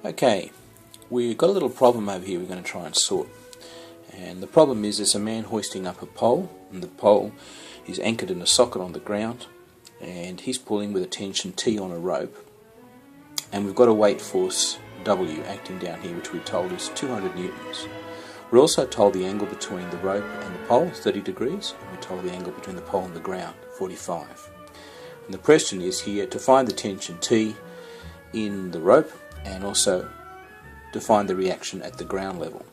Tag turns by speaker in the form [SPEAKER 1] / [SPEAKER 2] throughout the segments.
[SPEAKER 1] Okay, we've got a little problem over here we're going to try and sort. And the problem is there's a man hoisting up a pole, and the pole is anchored in a socket on the ground, and he's pulling with a tension T on a rope, and we've got a weight force W acting down here, which we're told is 200 newtons. We're also told the angle between the rope and the pole is 30 degrees, and we're told the angle between the pole and the ground, 45. And the question is here to find the tension T in the rope and also to find the reaction at the ground level.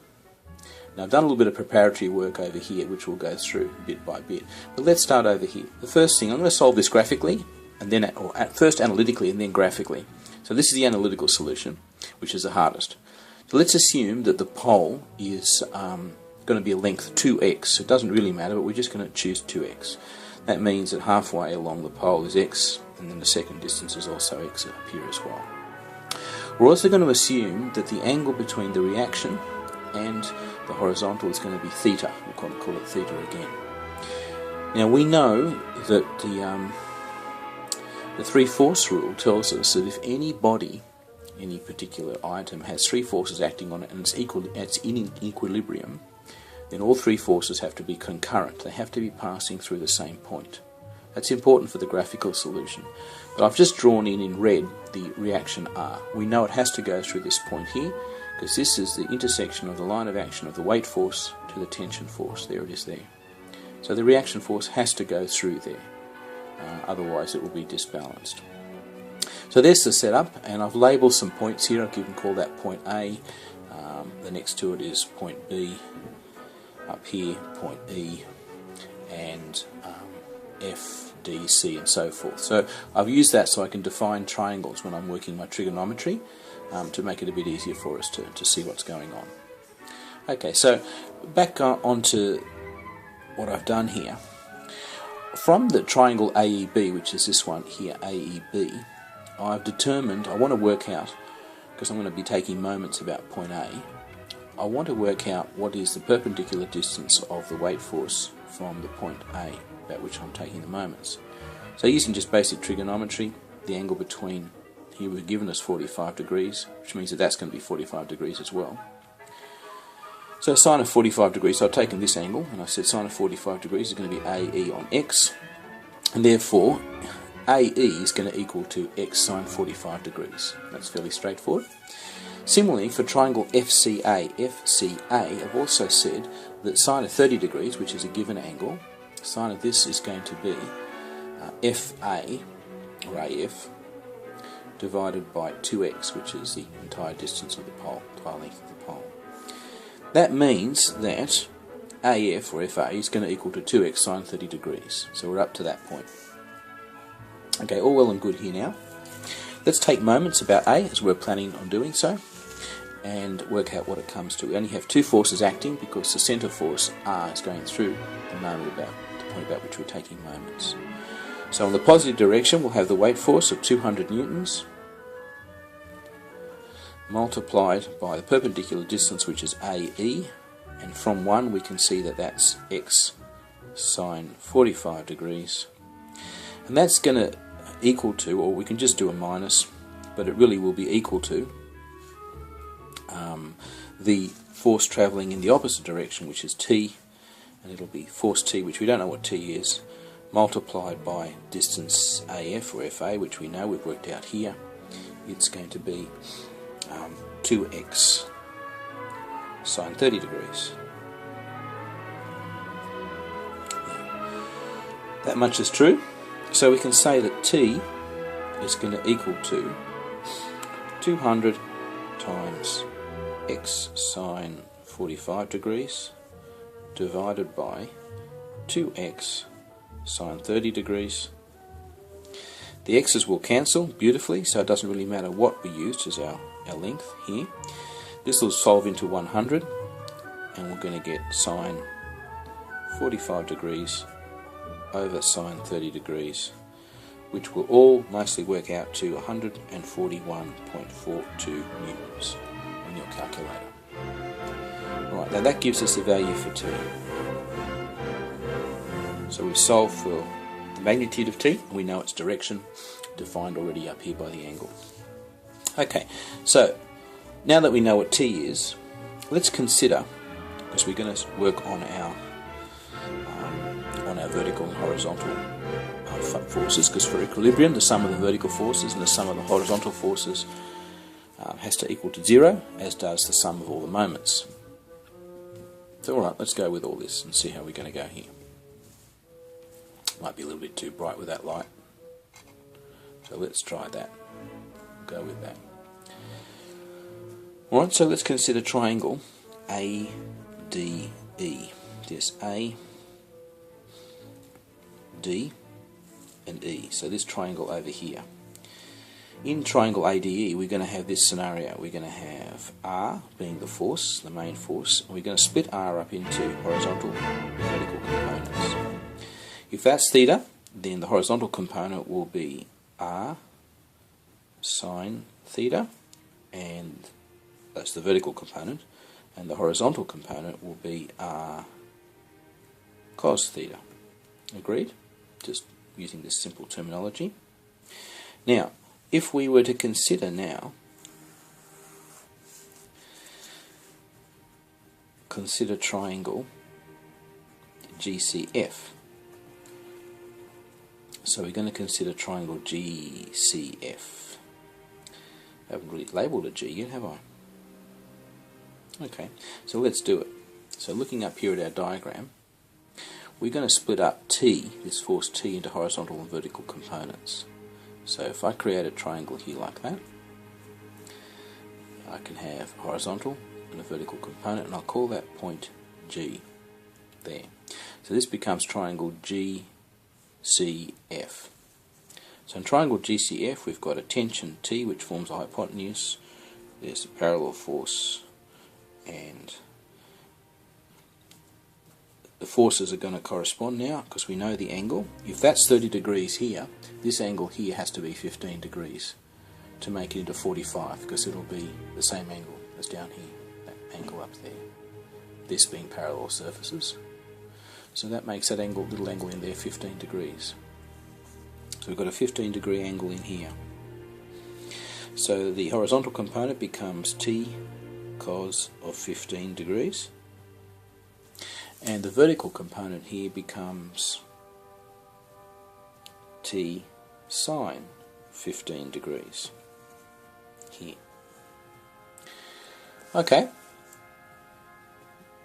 [SPEAKER 1] Now I've done a little bit of preparatory work over here which we'll go through bit by bit, but let's start over here. The first thing, I'm going to solve this graphically, and then first analytically and then graphically. So this is the analytical solution, which is the hardest. So let's assume that the pole is going to be a length 2x. It doesn't really matter, but we're just going to choose 2x. That means that halfway along the pole is x, and then the second distance is also x up here as well. We're also going to assume that the angle between the reaction and the horizontal is going to be theta. We'll call it theta again. Now we know that the three-force rule tells us that if any body, any particular item, has three forces acting on it and it's in equilibrium, then all three forces have to be concurrent. They have to be passing through the same point. That's important for the graphical solution. But I've just drawn in red the reaction R. We know it has to go through this point here, because this is the intersection of the line of action of the weight force to the tension force. There it is there. So the reaction force has to go through there. Otherwise it will be disbalanced. So there's the setup, and I've labelled some points here. I can call that point A. The next to it is point B. Up here, point E, and F, D, C, and so forth. So I've used that so I can define triangles when I'm working my trigonometry to make it a bit easier for us to see what's going on. Okay, so back onto what I've done here. From the triangle AEB, which is this one here, AEB, I've determined, I want to work out, because I'm going to be taking moments about point A, I want to work out what is the perpendicular distance of the weight force from the point A, about which I'm taking the moments. So using just basic trigonometry, the angle between, here we've given us 45 degrees, which means that that's going to be 45 degrees as well. So sine of 45 degrees, so I've taken this angle, and I said sine of 45 degrees is going to be AE on X, and therefore AE is going to equal to X sine 45 degrees. That's fairly straightforward. Similarly, for triangle FCA, I've also said that sine of 30 degrees, which is a given angle, sine of this is going to be FA, or AF, divided by 2x, which is the entire distance of the pole, entire length of the pole. That means that AF, or FA, is going to equal to 2x sine 30 degrees. So we're up to that point. Okay, all well and good here now. Let's take moments about A, as we're planning on doing so, and work out what it comes to. We only have two forces acting because the centre force R is going through the moment about the point about which we're taking moments. So in the positive direction we'll have the weight force of 200 newtons multiplied by the perpendicular distance, which is AE, and from 1 we can see that that's X sine 45 degrees, and that's going to equal to, or we can just do a minus, but it really will be equal to the force travelling in the opposite direction, which is T, and it'll be force T, which we don't know what T is, multiplied by distance AF, or FA, which we know, we've worked out here. It's going to be 2x sine 30 degrees. That much is true. So we can say that T is going to equal to 200 times x sine 45 degrees divided by 2x sine 30 degrees. The x's will cancel beautifully, so it doesn't really matter what we used as our length here. This will solve into 100, and we're going to get sine 45 degrees over sine 30 degrees, which will all mostly work out to 141.42 newtons on your calculator. Right, now that gives us the value for T. So we've solved for the magnitude of T, and we know its direction, defined already up here by the angle. Okay, so Now that we know what T is, let's consider, because we're going to work on our vertical and horizontal forces, because for equilibrium the sum of the vertical forces and the sum of the horizontal forces has to equal to 0, as does the sum of all the moments. So alright, let's go with all this and see how we're going to go here. Might be a little bit too bright with that light, so let's try that. Go with that. Alright, so let's consider triangle ADE. Yes, A, D and E. So this triangle over here. In triangle ADE we're going to have this scenario. We're going to have R being the force, the main force, and we're going to split R up into horizontal and vertical components. If that's theta, then the horizontal component will be R sine theta, and that's the vertical component, and the horizontal component will be R cos theta. Agreed? Just using this simple terminology. Now, if we were to consider triangle GCF. So we're going to consider triangle GCF. I haven't really labelled a G yet, have I? Okay, so let's do it. So looking up here at our diagram, we're going to split up T, this force T, into horizontal and vertical components. So if I create a triangle here like that, I can have a horizontal and a vertical component, and I'll call that point G there. So this becomes triangle GCF. So in triangle GCF we've got a tension T which forms a hypotenuse, there's a parallel force, and the forces are going to correspond now because we know the angle. If that's 30 degrees here, this angle here has to be 15 degrees to make it into 45, because it'll be the same angle as down here, that angle up there, this being parallel surfaces. So that makes that angle, little angle in there, 15 degrees. So we've got a 15 degree angle in here. So the horizontal component becomes T cos of 15 degrees. And the vertical component here becomes T sine 15 degrees here. Okay,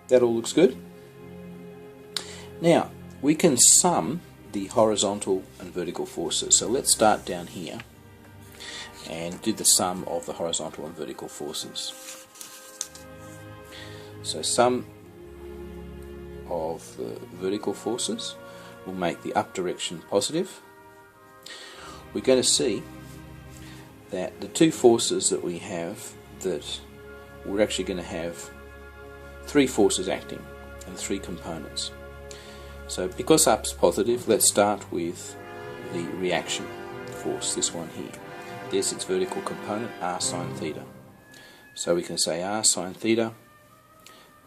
[SPEAKER 1] that all looks good. Now we can sum the horizontal and vertical forces. So let's start down here and do the sum of the horizontal and vertical forces. So sum of the vertical forces will make the up direction positive. We're going to see that the two forces that we have, that we're actually going to have three forces acting and three components. So because up's positive, let's start with the reaction force, this one here. This its vertical component, R sine theta. So we can say R sine theta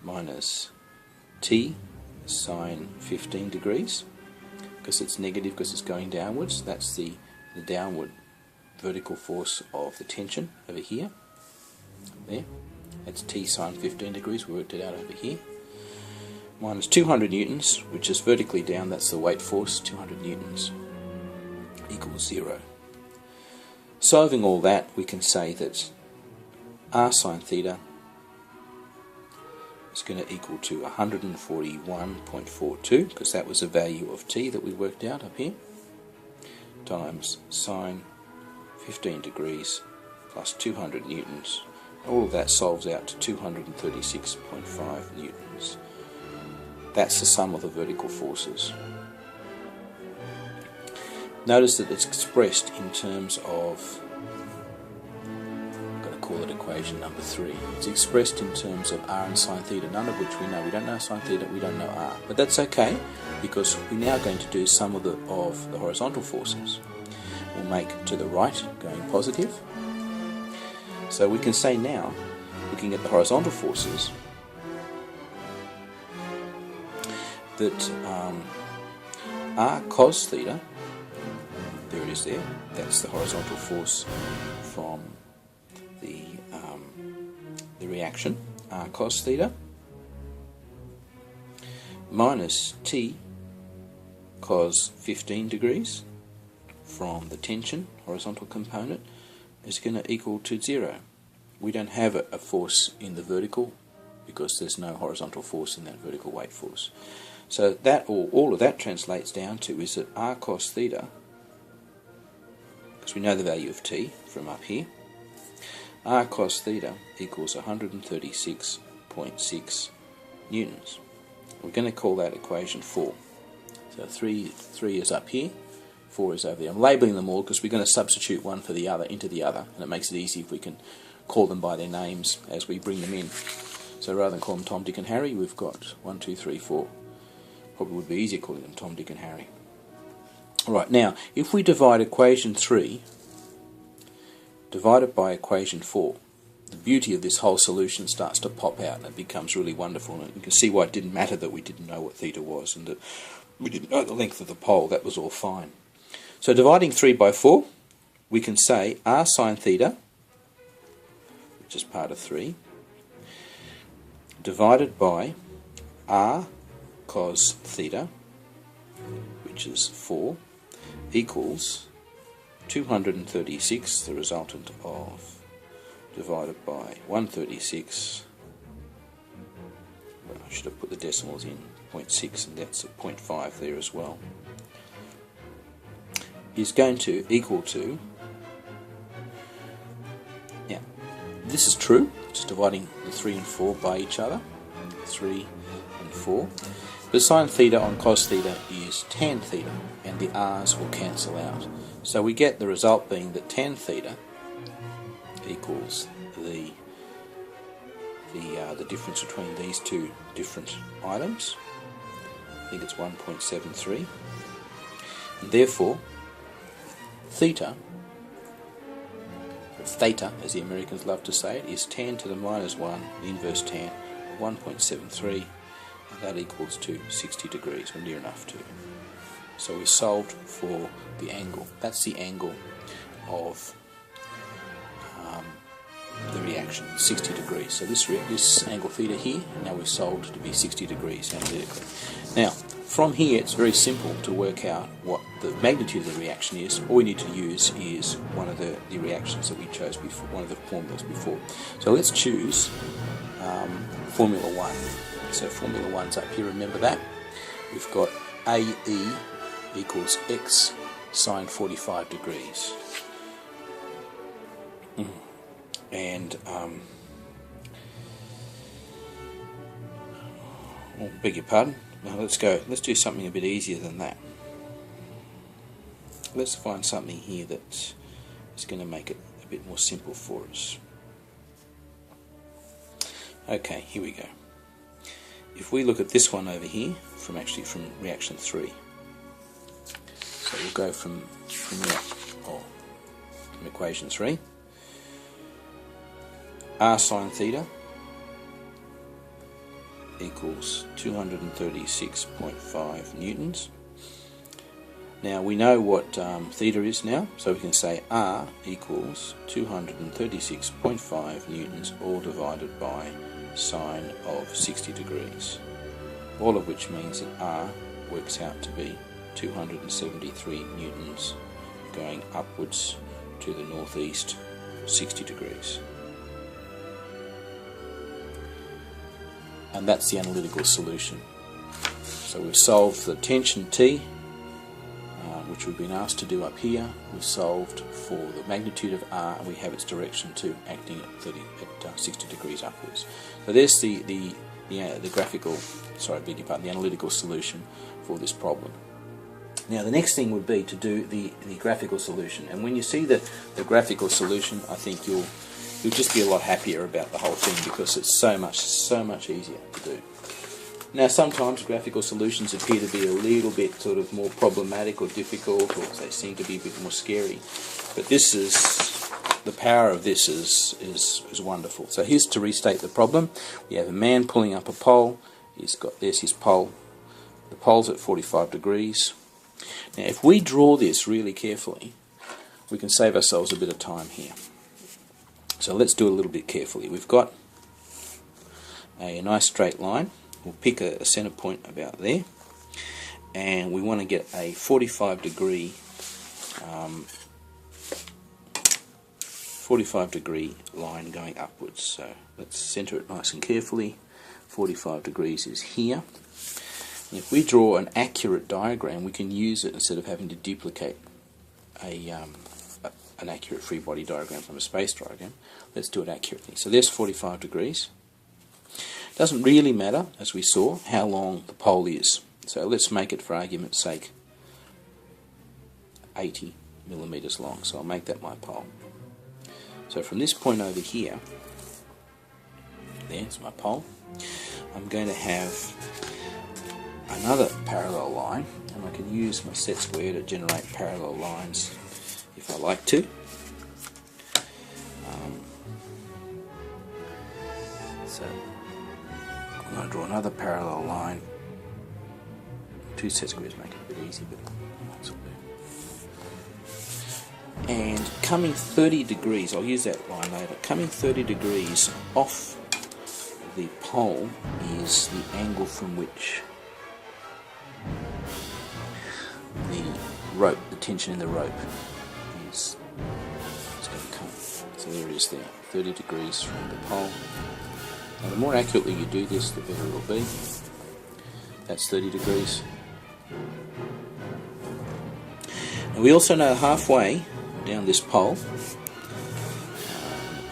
[SPEAKER 1] minus T sine 15 degrees, because it's negative because it's going downwards. That's the downward vertical force of the tension over here. There. That's T sine 15 degrees, we worked it out over here. Minus 200 newtons, which is vertically down, that's the weight force, 200 newtons equals 0. Solving all that, we can say that R sine theta is going to equal to 141.42, because that was the value of T that we worked out up here, times sine 15 degrees plus 200 newtons. All of that solves out to 236.5 newtons. That's the sum of the vertical forces. Notice that it's expressed in terms of, I'm going to call it equation number 3. It's expressed in terms of R and sine theta, none of which we know. We don't know sine theta, we don't know R. But that's okay, because we're now going to do sum of the horizontal forces. We'll make to the right going positive. So we can say now, looking at the horizontal forces, that R cos theta, there it is there, that's the horizontal force from the reaction, r cos theta, minus t cos 15 degrees from the tension horizontal component is going to equal to 0. We don't have a force in the vertical because there's no horizontal force in that vertical weight force. So that all of that translates down to is that r cos theta, because we know the value of t from up here, r cos theta equals 136.6 newtons. We're going to call that equation 4. So 3 is up here, 4 is over there. I'm labelling them all because we're going to substitute one for the other into the other, and it makes it easy if we can call them by their names as we bring them in. So rather than call them Tom, Dick and Harry, we've got 1, 2, 3, 4. Probably would be easier calling them Tom, Dick and Harry. Alright, now if we divide equation 3 divided by equation 4, the beauty of this whole solution starts to pop out and it becomes really wonderful, and you can see why it didn't matter that we didn't know what theta was and that we didn't know the length of the pole. That was all fine. So dividing 3 by 4, we can say r sine theta, which is part of 3, divided by r cos theta, which is 4, equals 236, the resultant of divided by 136, well, I should have put the decimals in, 0.6, and that's a 0.5 there as well, is going to equal to, yeah, this is true, just dividing the 3 and 4 by each other, 3 and 4. The sine theta on cos theta is tan theta, and the r's will cancel out. So we get the result being that tan theta equals the difference between these two different items. I think it's 1.73. And therefore, theta, or theta as the Americans love to say it, is tan to the minus 1, the inverse tan, 1.73. That equals to 60 degrees, or near enough to. So we solved for the angle. That's the angle of the reaction, 60 degrees. So this angle theta here, now we've solved to be 60 degrees analytically. Now, from here it's very simple to work out what the magnitude of the reaction is. All we need to use is one of the reactions that we chose before, one of the formulas before. So let's choose Formula 1. So Formula 1's up here, remember that. We've got AE equals X sine 45 degrees. And, beg your pardon, now let's do something a bit easier than that. Let's find something here that is going to make it a bit more simple for us. Okay, here we go. If we look at this one over here, from reaction 3, so we'll go from equation 3, r sine theta equals 236.5 newtons. Now we know what theta is now, so we can say r equals 236.5 newtons, all divided by sine of 60 degrees, all of which means that r works out to be 273 newtons going upwards to the northeast 60 degrees. And that's the analytical solution. So we've solved the tension T, which we've been asked to do up here. We've solved for the magnitude of R, and we have its direction too, acting at 60 degrees upwards. So there's the graphical, sorry, beg your pardon, the analytical solution for this problem. Now the next thing would be to do the graphical solution, and when you see the graphical solution, I think you'll just be a lot happier about the whole thing, because it's so much easier to do. Now sometimes graphical solutions appear to be a little bit sort of more problematic or difficult, or they seem to be a bit more scary, but this is, the power of this is wonderful. So here's to restate the problem. We have a man pulling up a pole. There's his pole. The pole's at 45 degrees. Now if we draw this really carefully, we can save ourselves a bit of time here. So let's do it a little bit carefully. We've got a nice straight line. We'll pick a center point about there, and we want to get a 45 degree line going upwards. So let's center it nice and carefully. 45 degrees is here. And if we draw an accurate diagram, we can use it instead of having to duplicate an accurate free body diagram from a space diagram. Let's do it accurately. So there's 45 degrees. Doesn't really matter, as we saw, how long the pole is. So let's make it, for argument's sake, 80 millimeters long. So I'll make that my pole. So from this point over here, there's my pole, I'm going to have another parallel line, and I can use my set square to generate parallel lines if I like to. So I'm going to draw another parallel line. Two set squares make it a bit easy, but that's all good. And coming 30 degrees, I'll use that line later, coming 30 degrees off the pole is the angle from which the rope, the tension in the rope is going to come. So there it is there, 30 degrees from the pole. Now the more accurately you do this, the better it will be. That's 30 degrees. And we also know halfway down this pole, the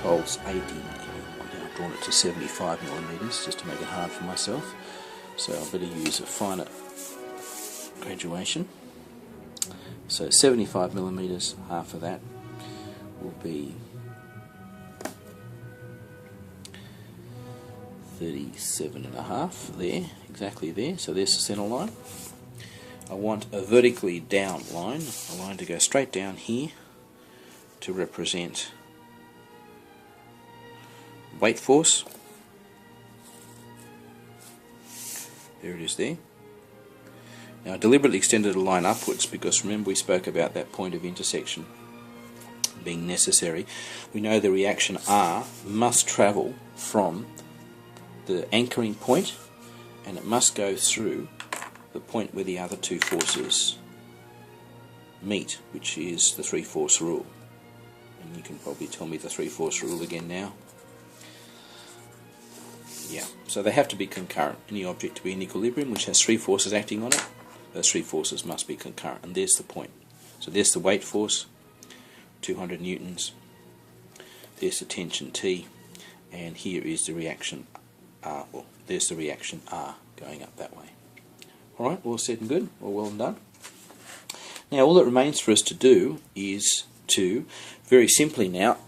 [SPEAKER 1] pole's 80, I've drawn it to 75 millimeters just to make it hard for myself, so I better use a finer graduation. So 75 millimeters, half of that will be 37.5 there, exactly there. So there's the center line. I want a vertically down line, a line to go straight down here to represent weight force. There it is there. Now I deliberately extended a line upwards because remember we spoke about that point of intersection being necessary. We know the reaction R must travel from the anchoring point, and it must go through the point where the other two forces meet, which is the three-force rule. And you can probably tell me the three-force rule again now. Yeah, so they have to be concurrent. Any object to be in equilibrium which has three forces acting on it, those three forces must be concurrent, and there's the point. So there's the weight force, 200 newtons, there's the tension T, and here is the reaction R. Well, there's the reaction R going up that way. Alright, all said and good, all well and done. Now all that remains for us to do is to, very simply now,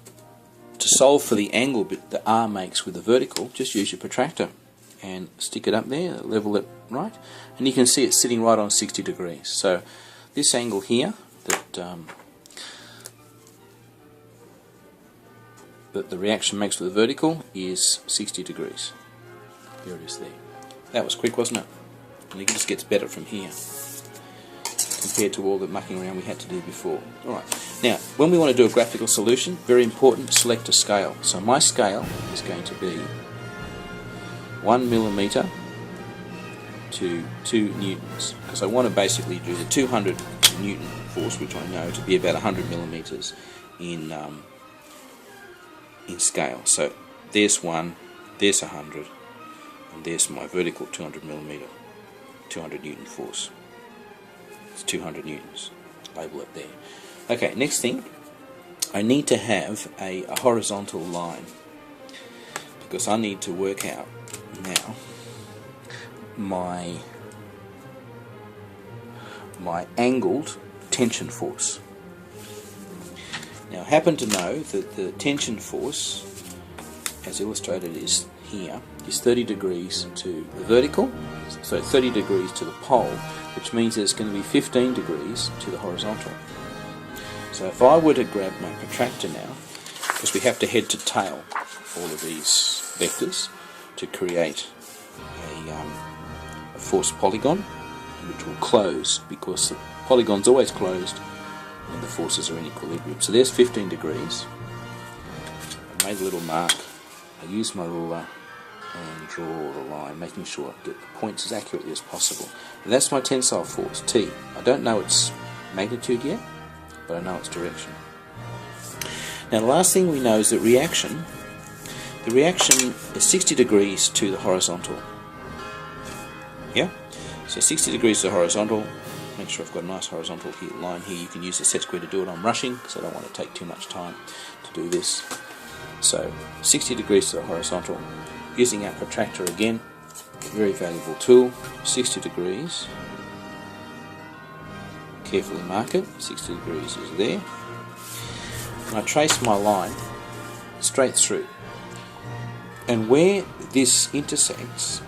[SPEAKER 1] to solve for the angle that R makes with the vertical, just use your protractor and stick it up there, level it right, and you can see it's sitting right on 60 degrees. So this angle here that the reaction makes with the vertical is 60 degrees. There it is there. That was quick, wasn't it? And it just gets better from here compared to all the mucking around we had to do before. Alright, now when we want to do a graphical solution, very important, select a scale. So my scale is going to be 1 millimeter to 2 newtons, because I want to basically do the 200 newton force, which I know to be about 100 millimeters in scale. So there's 1, there's 100, and there's my vertical 200 millimeter, 200 newton force. It's 200 newtons. Label it there. Okay, next thing, I need to have a horizontal line, because I need to work out now my angled tension force. Now I happen to know that the tension force, as illustrated is here, is 30 degrees to the vertical, so 30 degrees to the pole, which means there's going to be 15 degrees to the horizontal. So if I were to grab my protractor now, because we have to head to tail all of these vectors to create a force polygon, which will close, because the polygon's always closed when the forces are in equilibrium. So there's 15 degrees. I made a little mark. I used my ruler. and draw the line, making sure I get the points as accurately as possible. And that's my tensile force, T. I don't know its magnitude yet, but I know its direction. Now the last thing we know is that reaction. The reaction is 60 degrees to the horizontal. Yeah? So 60 degrees to the horizontal. Make sure I've got a nice horizontal line here. You can use the set square to do it. I'm rushing because I don't want to take too much time to do this. So 60 degrees to the horizontal. Using our protractor again, very valuable tool. 60 degrees. Carefully mark it. 60 degrees is there. And I trace my line straight through. And where this intersects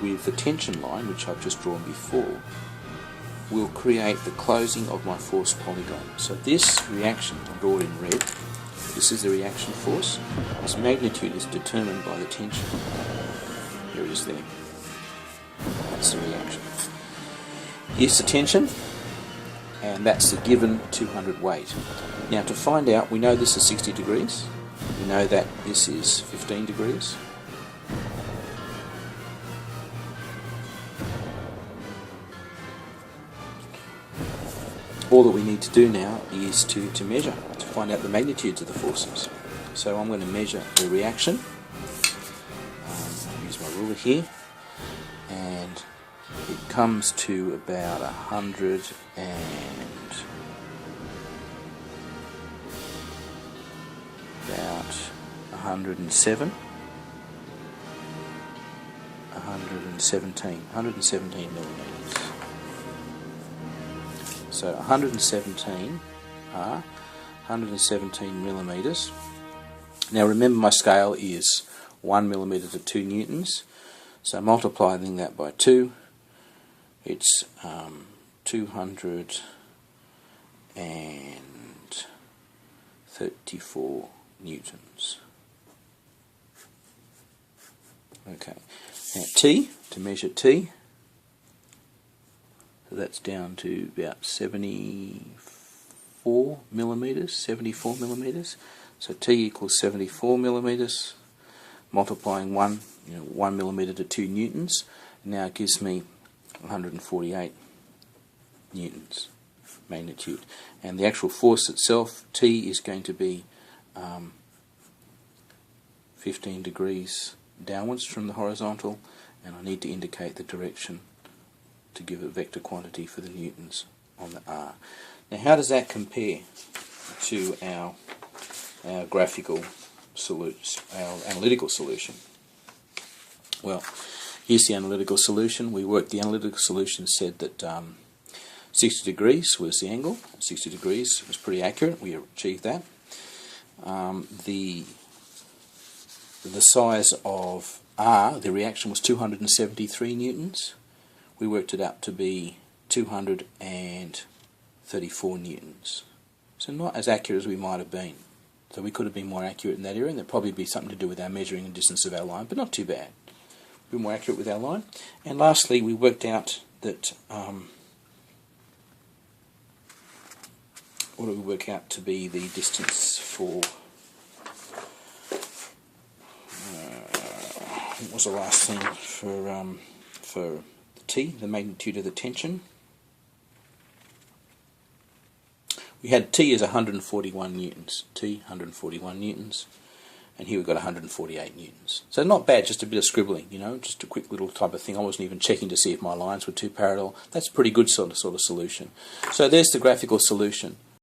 [SPEAKER 1] with the tension line, which I've just drawn before, will create the closing of my force polygon. So this reaction, I'll draw it in red, this is the reaction force. Its magnitude is determined by the tension. Here it is there. That's the reaction. Here's the tension, and that's the given 200 weight. Now to find out, we know this is 60 degrees. We know that this is 15 degrees. All that we need to do now is to measure, to find out the magnitudes of the forces. So I'm going to measure the reaction. Use my ruler here, and it comes to about 117 millimeters. So 117 millimeters. Now remember, my scale is 1 millimeter to 2 newtons. So multiplying that by 2, it's 234 newtons. Okay. Now T, to measure T, so that's down to about 74 millimeters. So T equals 74 millimeters. Multiplying 1 millimeter to 2 newtons. Now it gives me 148 newtons magnitude. And the actual force itself, T, is going to be 15 degrees downwards from the horizontal, and I need to indicate the direction to give a vector quantity for the newtons on the R. Now how does that compare to our graphical solution, our analytical solution? Well, here's the analytical solution. The analytical solution said that 60 degrees was the angle. 60 degrees was pretty accurate. We achieved that. The size of R, the reaction, was 273 newtons. We worked it out to be 234 newtons. So not as accurate as we might have been. So we could have been more accurate in that area, and there'd probably be something to do with our measuring the distance of our line, but not too bad. We were more accurate with our line. And lastly, we worked out that what do we work out to be the distance for what was the last thing for the T, the magnitude of the tension? We had T as 141 newtons. T, 141 newtons. And here we've got 148 newtons. So not bad, just a bit of scribbling, just a quick little type of thing. I wasn't even checking to see if my lines were too parallel. That's a pretty good sort of solution. So there's the graphical solution.